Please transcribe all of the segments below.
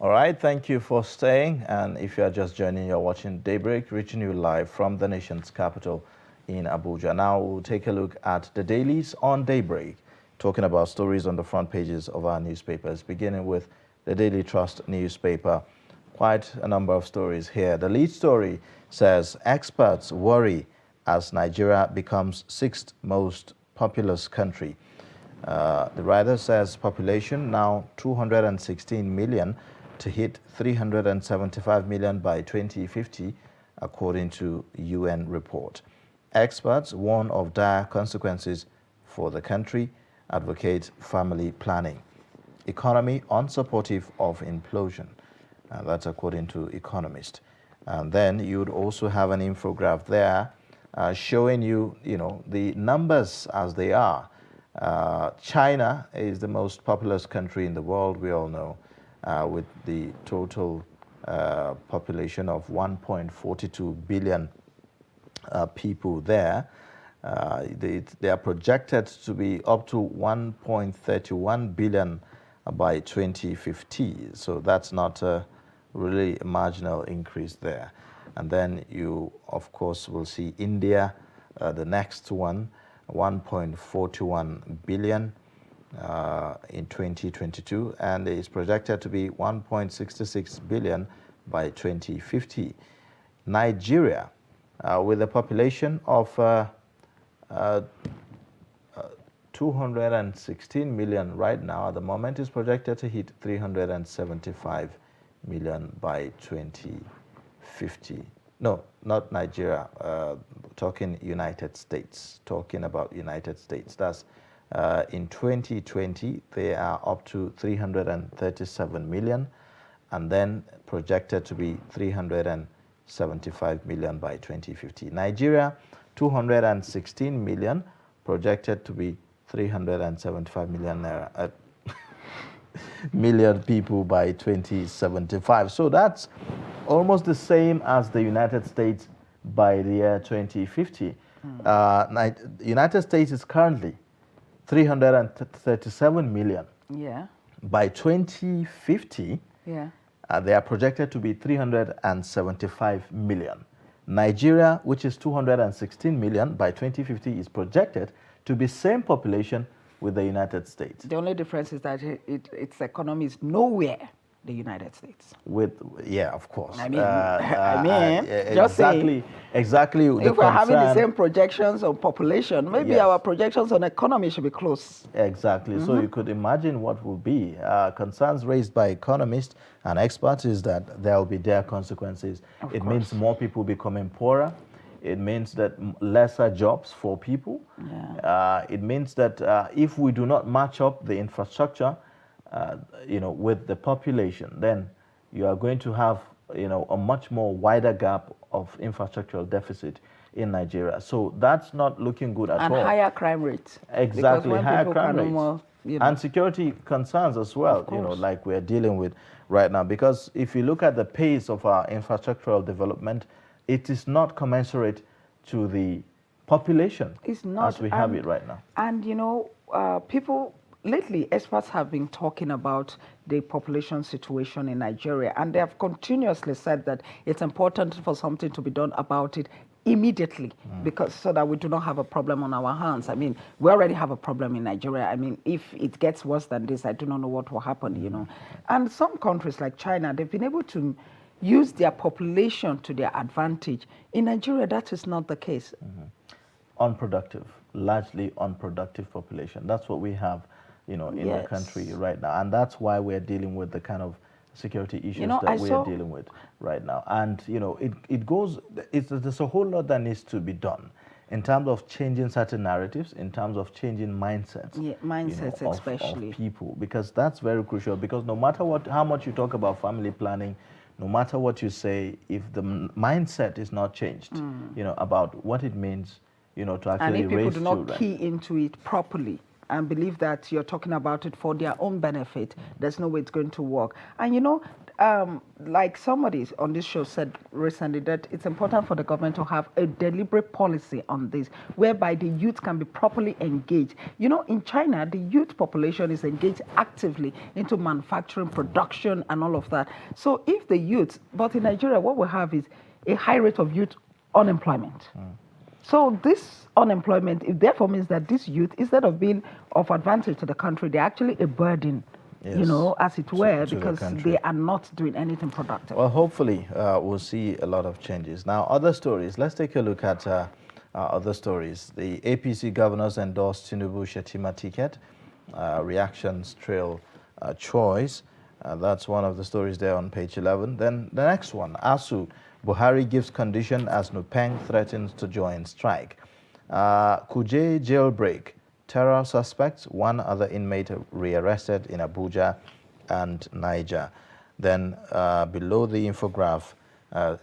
All right, thank you for staying. And if you are just joining, you're watching Daybreak, reaching you live from the nation's capital in Abuja. Now we'll take a look at the dailies on Daybreak, talking about stories on the front pages of our newspapers, beginning with the Daily Trust newspaper. Quite a number of stories here. The lead story says experts worry as Nigeria becomes sixth most populous country. The writer says population now 216 million to hit 375 million by 2050, according to UN report. Experts warn of dire consequences for the country, advocate family planning. Economy unsupportive of implosion. That's according to economists. And then you would also have an infograph there showing you, the numbers as they are. China is the most populous country in the world, we all know, with the total population of 1.42 billion people there. They are projected to be up to 1.31 billion by 2050. So that's not a really marginal increase there. And then you, of course, will see India, the next one, 1.41 billion in 2022, and is projected to be 1.66 billion by 2050. Nigeria, with a population of 216 million right now, at the moment, is projected to hit 375 million by 2050. No, not Nigeria, talking United States, talking about United States. That's in 2020, they are up to 337 million, and then projected to be 375 million by 2050. Nigeria, 216 million, projected to be 375 million people by 2075. So that's almost the same as the United States by the year 2050. United States is currently 337 million. Yeah. By 2050, yeah, they are projected to be 375 million. Nigeria, which is 216 million by 2050, is projected to be same population with the United States. The only difference is that its economy is nowhere the United States. Yeah, of course. I mean, just exactly. If we're having the same projections on population, maybe yes, our projections on economy should be close. Exactly. So you could imagine what will be. Concerns raised by economists and experts is that there will be dire consequences. It means more people becoming poorer. It means that lesser jobs for people. Yeah. It means that if we do not match up the infrastructure, with the population, then you are going to have, a much more wider gap of infrastructural deficit in Nigeria. So that's not looking good at all. And higher crime rates. Exactly, higher crime rates. And security concerns as well, like we're dealing with right now. Because if you look at the pace of our infrastructural development, it is not commensurate to the population as we have it right now. And, people... Lately, experts have been talking about the population situation in Nigeria, and they have continuously said that it's important for something to be done about it immediately, because so that we do not have a problem on our hands. I mean, we already have a problem in Nigeria. I mean, if it gets worse than this, I do not know what will happen, And some countries like China, they've been able to use their population to their advantage. In Nigeria, that is not the case. Unproductive, largely unproductive population. That's what we have in the country right now. And that's why we're dealing with the kind of security issues that we are dealing with right now. And, there's a whole lot that needs to be done in terms of changing certain narratives, in terms of changing mindsets. Yeah, mindsets especially. Of people, because that's very crucial. Because no matter how much you talk about family planning, no matter what you say, if the mindset is not changed, about what it means, to actually raise children. And if people do not key into it properly, and believe that you're talking about it for their own benefit, there's no way it's going to work. And like somebody on this show said recently, that it's important for the government to have a deliberate policy on this, whereby the youth can be properly engaged. You know, in China, the youth population is engaged actively into manufacturing, production, and all of that. So if the youth, but in Nigeria, what we have is a high rate of youth unemployment. So this unemployment, it therefore means that this youth, instead of being of advantage to the country, they're actually a burden, you Yes, know, as it were, to the because country. they are not doing anything productive. Well, hopefully, we'll see a lot of changes. Now, other stories. Let's take a look at other stories. The APC governors endorsed Tinubu Shetima ticket. Reactions trail choice. That's one of the stories there on page 11. Then the next one, ASU, Buhari gives condition as Nupeng threatens to join strike. Kuje jailbreak. Terror suspects, one other inmate rearrested in Abuja and Niger. Then below the infograph,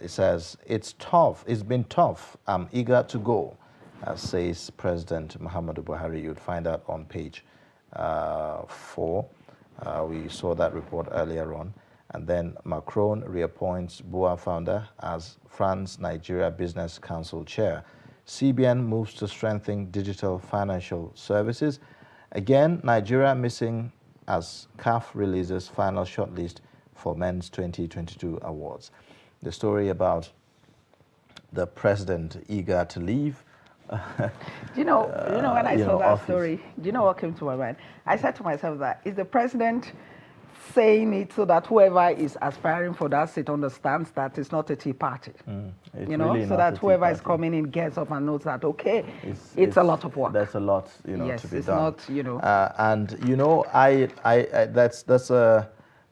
it says, it's tough, it's been tough, I'm eager to go, says President Muhammadu Buhari. You'd find that on page 4. We saw that report earlier on. And then Macron reappoints BUA founder as France-Nigeria Business Council chair. CBN moves to strengthen digital financial services. Again, Nigeria missing as CAF releases final shortlist for men's 2022 awards. The story about the president eager to leave. Do you know, when I saw that office. story, do you know what came to my mind? I said to myself that, is the president saying it so that whoever is aspiring for that seat understands that it's not a tea party? You know, really so not a that tea whoever is party. coming in gets up and knows that, okay, it's a lot of work. There's a lot, Yes, to be it's done. not, And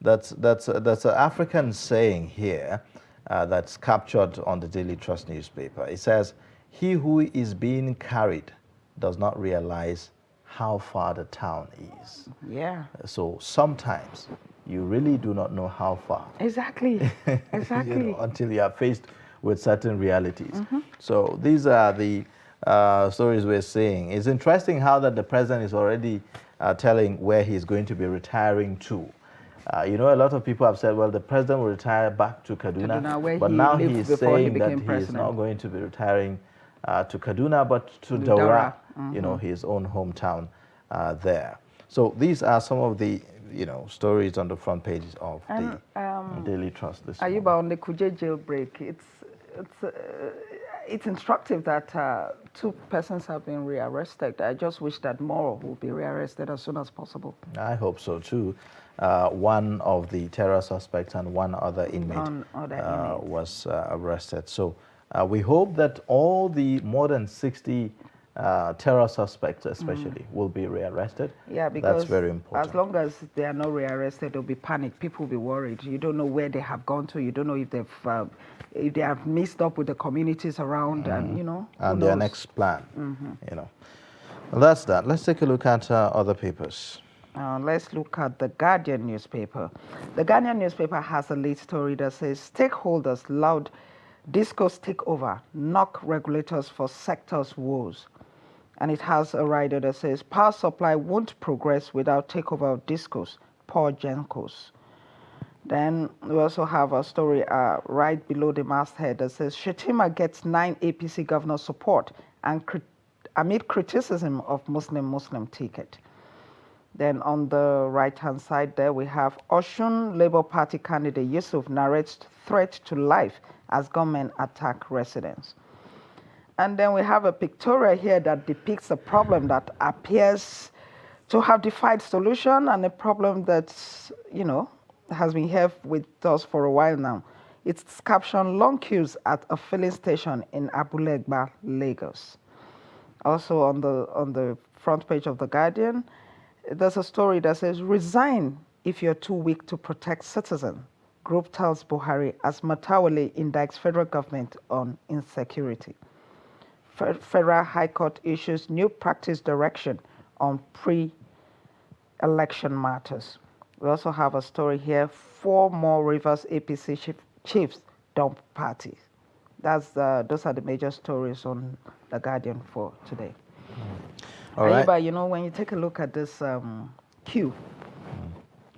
that's an African saying here that's captured on the Daily Trust newspaper. It says, "He who is being carried does not realize how far the town is." Yeah. So sometimes you really do not know how far. Exactly. Exactly. Until you are faced with certain realities. So these are the stories we're seeing. It's interesting how that the president is already telling where he's going to be retiring to. A lot of people have said, well, the president will retire back to Kaduna, where but he now lived he's before he saying that became he is president. not going to be retiring to Kaduna, but to Daura. Daura, his own hometown there. So these are some of the stories on the front pages of the Daily Trust this morning. Ayuba, on the Kuje jailbreak, it's instructive that 2 persons have been rearrested. I just wish that more will be rearrested as soon as possible. I hope so too. One of the terror suspects and one other inmate was arrested. So we hope that all the more than 60 terror suspects especially will be rearrested. Yeah, because that's very important. As long as they are not rearrested, there'll be panic. People will be worried. You don't know where they have gone to. You don't know if they have mixed up with the communities around, and and their next plan. Well, that's that. Let's take a look at other papers. Let's look at the Guardian newspaper. The Guardian newspaper has a lead story that says stakeholders loud discourse takeover, knock regulators for sector's woes. And it has a rider that says power supply won't progress without takeover of discourse, poor Gencos. Then we also have a story right below the masthead that says Shetima gets 9 APC governor support and amid criticism of Muslim ticket. Then on the right-hand side there, we have Oshun Labour Party candidate Yusuf narrates threat to life as government attack residents. And then we have a pictorial here that depicts a problem that appears to have defied solution and a problem that, has been here with us for a while now. It's captioned long queues at a filling station in Abulegba, Lagos. Also on the front page of The Guardian, there's a story that says, resign if you're too weak to protect citizen. Group tells Buhari as Matawale indicts federal government on insecurity. Federal High Court issues new practice direction on pre-election matters. We also have a story here, 4 more Rivers APC chiefs dump parties. Those are the major stories on The Guardian for today. All right. Ayuba, when you take a look at this queue,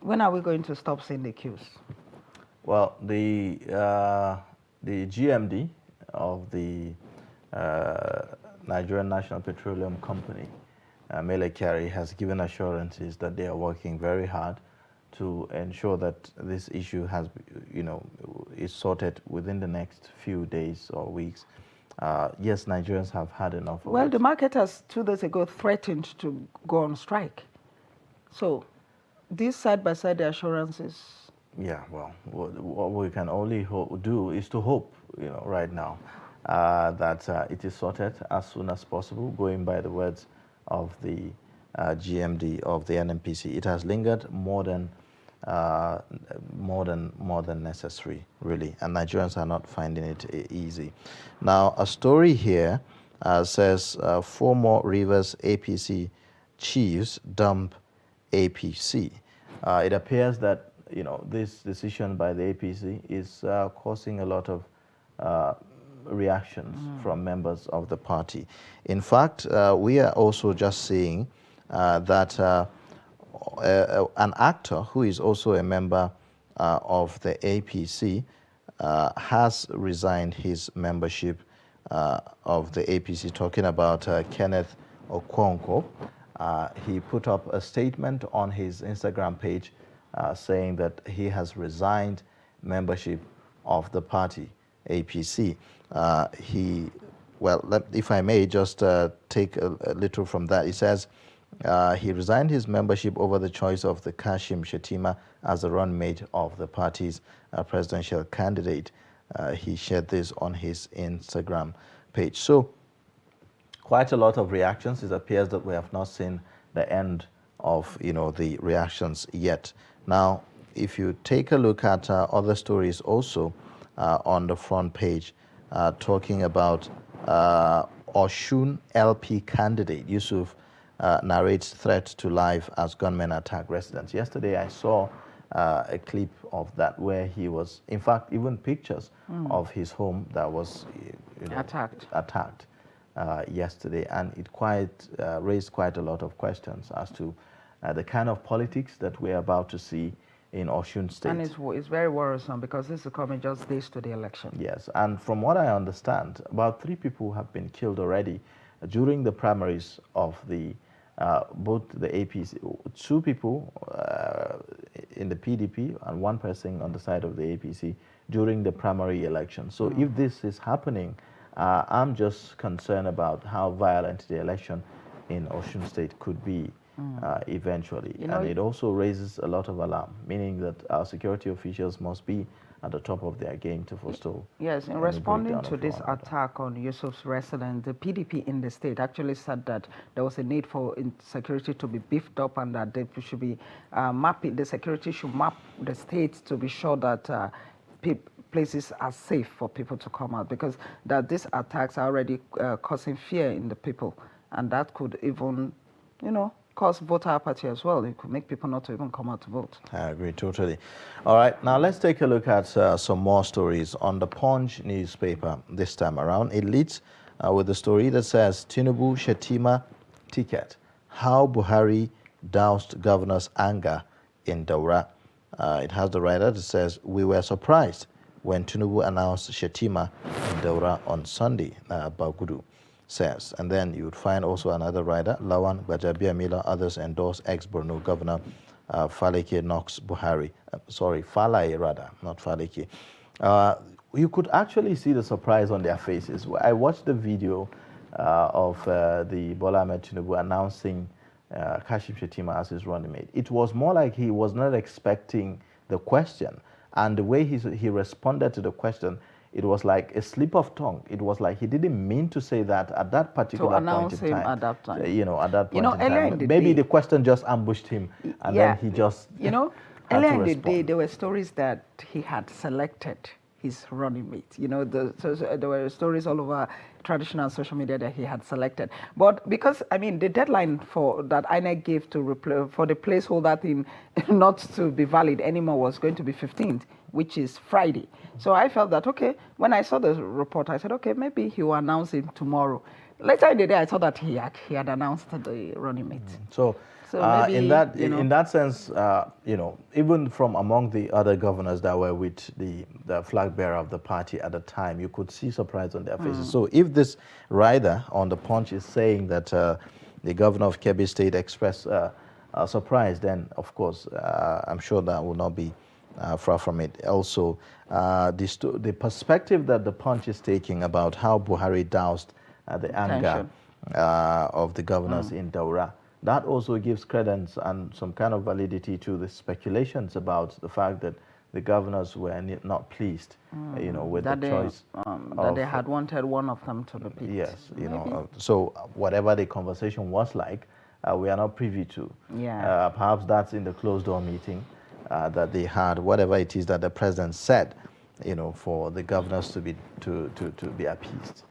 when are we going to stop seeing the queues? Well, the GMD of the Nigerian National Petroleum Company, Mele Kyari, has given assurances that they are working very hard to ensure that this issue has, is sorted within the next few days or weeks. Yes, Nigerians have had enough of Well, it. the marketers 2 days ago threatened to go on strike. So these side-by-side assurances. Yeah, well, what we can only do is to hope, right now, that it is sorted as soon as possible, going by the words of the GMD of the NNPC. It has lingered more than necessary, really, and Nigerians are not finding it easy. Now, a story here says 4 more Rivers APC chiefs dump APC. It appears that this decision by the APC is causing a lot of reactions from members of the party. In fact, we are also just seeing that an actor who is also a member of the APC has resigned his membership of the APC, talking about Kenneth Okonkwo. He put up a statement on his Instagram page saying that he has resigned membership of the party, APC. If I may just take a little from that, it says he resigned his membership over the choice of the Kashim Shettima as the runmate of the party's presidential candidate. He shared this on his Instagram page. So, quite a lot of reactions. It appears that we have not seen the end of the reactions yet. Now, if you take a look at other stories also on the front page, talking about Oshun LP candidate Yusuf narrates threat to life as gunmen attack residents. Yesterday, I saw a clip of that where he was, in fact, even pictures of his home that was attacked yesterday, and it raised quite a lot of questions as to the kind of politics that we're about to see in Osun State. And it's very worrisome because this is coming just days to the election. Yes, and from what I understand, about 3 people have been killed already during the primaries of both the APC. 2 people in the PDP and 1 person on the side of the APC during the primary election. So if this is happening, I'm just concerned about how violent the election in Osun State could be eventually. And it also raises a lot of alarm, meaning that our security officials must be at the top of their game to forestall. Yes, in responding to this attack on Yusuf's residence, the PDP in the state actually said that there was a need for security to be beefed up and that they should be the security should map the state to be sure that places are safe for people to come out, because that these attacks are already causing fear in the people, and that could even, cause voter apathy as well. It could make people not to even come out to vote. I agree totally. All right, now let's take a look at some more stories on the Punch newspaper this time around. It leads with the story that says Tinubu Shettima ticket, how Buhari doused governor's anger in Daura. It has the writer that says, we were surprised when Tinubu announced Shettima in Daura on Sunday, Bagudu says. And then you would find also another writer, Lawan Gbajabia Mila, others endorse ex-Borno Governor Faleke Knox Buhari. Falai rather, not Faleke. You could actually see the surprise on their faces. I watched the video of the Bola Ahmed Tinubu announcing Kashim Shettima as his running mate. It was more like he was not expecting the question, and the way he responded to the question, it was like a slip of tongue. It was like he didn't mean to say that at that particular point in time. At that time. At that point in time. Maybe the question just ambushed him, and then he just earlier in the day, there were stories that he had selected his running mate. There were stories all over traditional social media that he had selected. But because, the deadline for that INEC gave for the placeholder thing not to be valid anymore was going to be 15th, which is Friday. So I felt that, okay, when I saw the report, I said, okay, maybe he will announce it tomorrow. Later in the day, I saw that he had announced the running mate. So So maybe, in that sense, even from among the other governors that were with the flag bearer of the party at the time, you could see surprise on their faces. So if this rider on the Punch is saying that the governor of Kebbi State expressed surprise, then of course I'm sure that will not be far from it. Also, the perspective that the Punch is taking about how Buhari doused the anger of the governors in Daura, that also gives credence and some kind of validity to the speculations about the fact that the governors were not pleased, with that the choice that they had wanted one of them to be picked. Yes, so whatever the conversation was like, we are not privy to. Yeah. Perhaps that's in the closed door meeting that they had, whatever it is that the president said, for the governors to be appeased.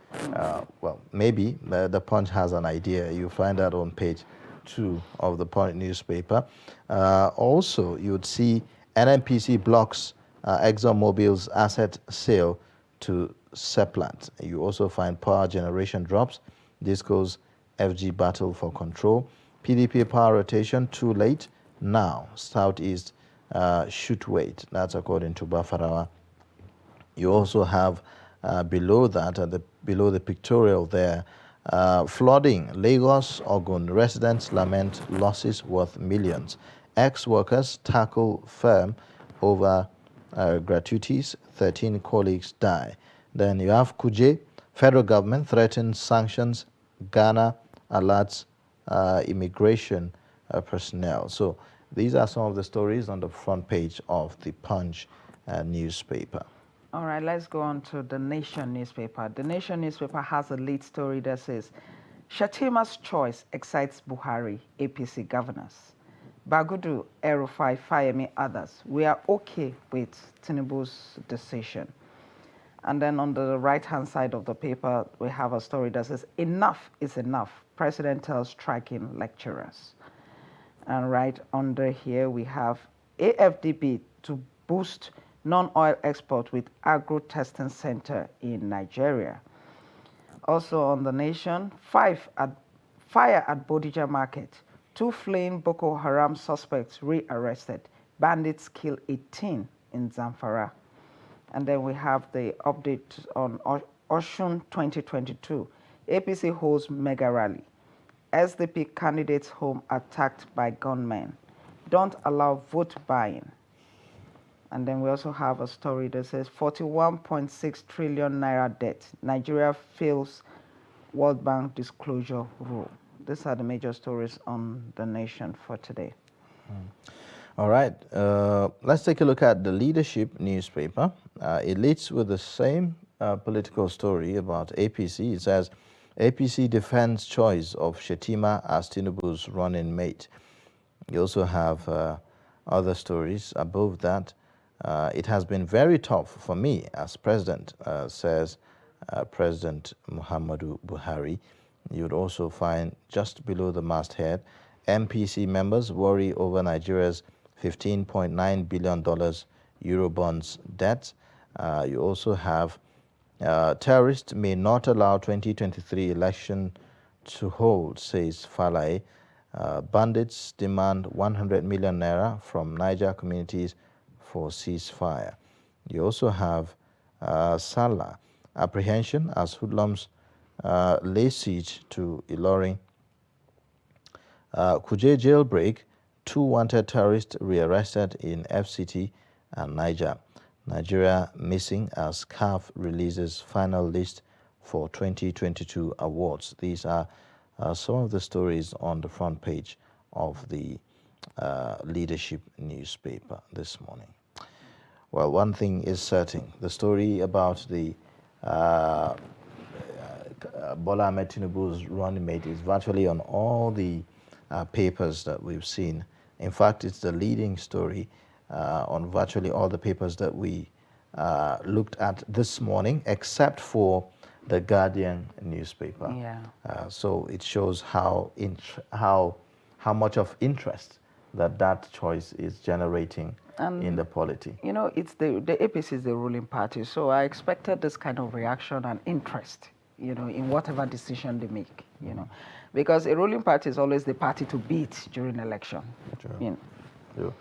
Well, maybe the Punch has an idea. You find that on page 2 of the Punch newspaper. Also, you'd see NNPC blocks ExxonMobil's asset sale to Seplat. You also find power generation drops. Disco's FG battle for control. PDP power rotation too late. Now, Southeast should wait. That's according to Bafarawa. You also have below that, below the pictorial there, flooding. Lagos, Ogun residents lament losses worth millions. Ex-workers tackle firm over gratuities. 13 colleagues die. Then you have Kuje. Federal government threatens sanctions. Ghana alerts immigration personnel. So these are some of the stories on the front page of the Punch newspaper. All right, let's go on to the Nation newspaper. The Nation newspaper has a lead story that says, Shatima's choice excites Buhari, APC governors. Bagudu, El-Rufai, Fayemi, others. We are okay with Tinubu's decision. And then on the right-hand side of the paper, we have a story that says, enough is enough. President tells striking lecturers. And right under here, we have AFDB to boost non-oil export with agro-testing center in Nigeria. Also on the Nation, fire at Bodija market. 2 fleeing Boko Haram suspects re-arrested. Bandits kill 18 in Zamfara. And then we have the update on Osun 2022. APC holds mega rally. SDP candidates home attacked by gunmen. Don't allow vote buying. And then we also have a story that says 41.6 trillion naira debt. Nigeria fails World Bank disclosure rule. These are the major stories on the Nation for today. All right, let's take a look at the Leadership newspaper. It leads with the same political story about APC. It says, APC defends choice of Shetima as Tinubu's running mate. You also have other stories above that. It has been very tough for me as president, says President Muhammadu Buhari. You'd also find just below the masthead, MPC members worry over Nigeria's $15.9 billion Eurobonds debt. You also have terrorists may not allow 2023 election to hold, says Falai. Bandits demand 100 million naira from Niger communities for ceasefire. You also have Salah apprehension as hoodlums lay siege to Ilorin. Kuje jailbreak, 2 wanted terrorists rearrested in FCT and Niger. Nigeria missing as CAF releases final list for 2022 awards. These are some of the stories on the front page of the Leadership newspaper this morning. Well, one thing is certain. The story about the Bola Ahmed Tinubu's running mate is virtually on all the papers that we've seen. In fact, it's the leading story on virtually all the papers that we looked at this morning, except for the Guardian newspaper. Yeah. So it shows how much of interest that choice is generating in the polity. You know, it's the APC is the ruling party, so I expected this kind of reaction and interest, in whatever decision they make, because a ruling party is always the party to beat during election. Sure. You know. Sure.